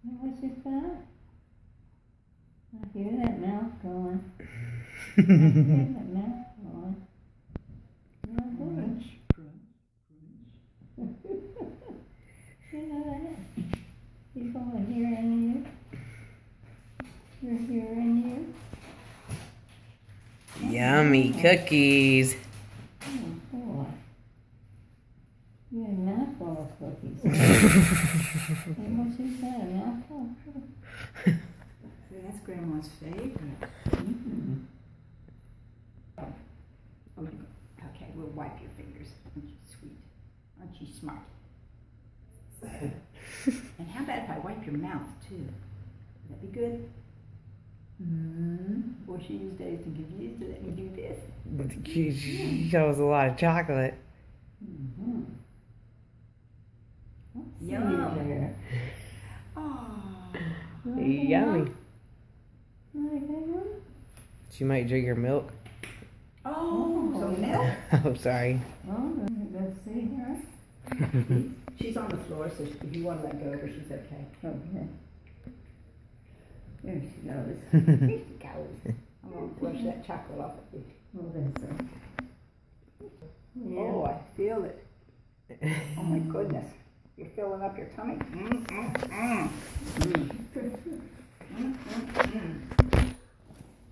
What's this about? I hear that mouth going. I hear that mouth going. Crunch. You know that? He's gonna hear in you. You're hearing you. Yummy cookies. Oh boy. You had a mouthful of cookies. And what's this about? A mouthful? That's Grandma's favorite. Mm-hmm. Oh, okay, we'll wipe your fingers. Aren't you sweet? Aren't you smart? And how about if I wipe your mouth too? Would that be good? Boy, she used days to get used to let me do this. She chose a lot of chocolate. Mm-hmm. Yum. There. Oh. Yummy. Like that one? She might drink her milk. Oh, some milk? Oh, sorry. Oh, let's see her. She's on the floor, so if you want to let go of her, she's okay. Okay. There she goes. Here she goes. I'm going to flush that chocolate off of you. Oh, that's her. Yeah. Oh, I feel it. Oh my goodness. You're filling up your tummy.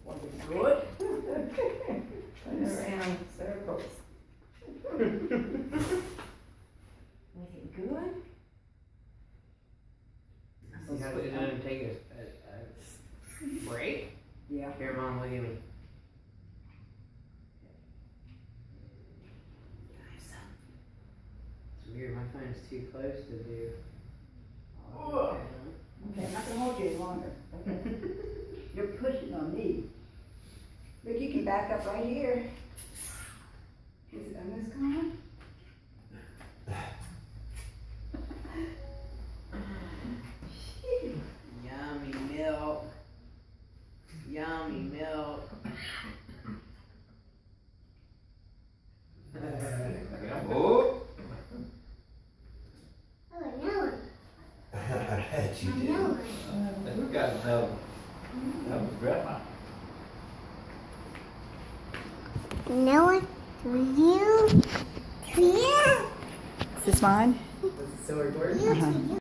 Was it good? Turn around in circles. Was it good? You have to take a break. Yeah. Here, Mom, look at me. It's weird, my phone is too close to do. Okay, I'm not going to hold you any longer. Okay. You're pushing on me. Look, you can back up right here. Is it on this corner? Yummy milk. Yummy milk. Oh, Oh, no. I bet you I did. know. You got to know. That was grandma. No one to you. To you. Is this mine? Was it so recording? You to you.